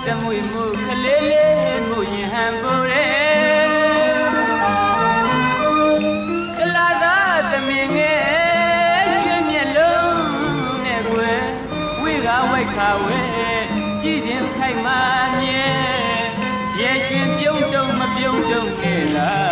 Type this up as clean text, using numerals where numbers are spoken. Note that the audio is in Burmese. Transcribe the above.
တမွေမှုခလေးလေးမှုရင်ဟန်ပိုရဲကလာသာသမင်ငယ်ရွှေမျက်လုံးနဲ့ကွယ်ဝိကဝိုက်ခါဝဲကြည်ရင်ခိုက်မှမြဲရဲ့ရွှင်ပြုံးတုံမပြုံးတုံခဲ့လား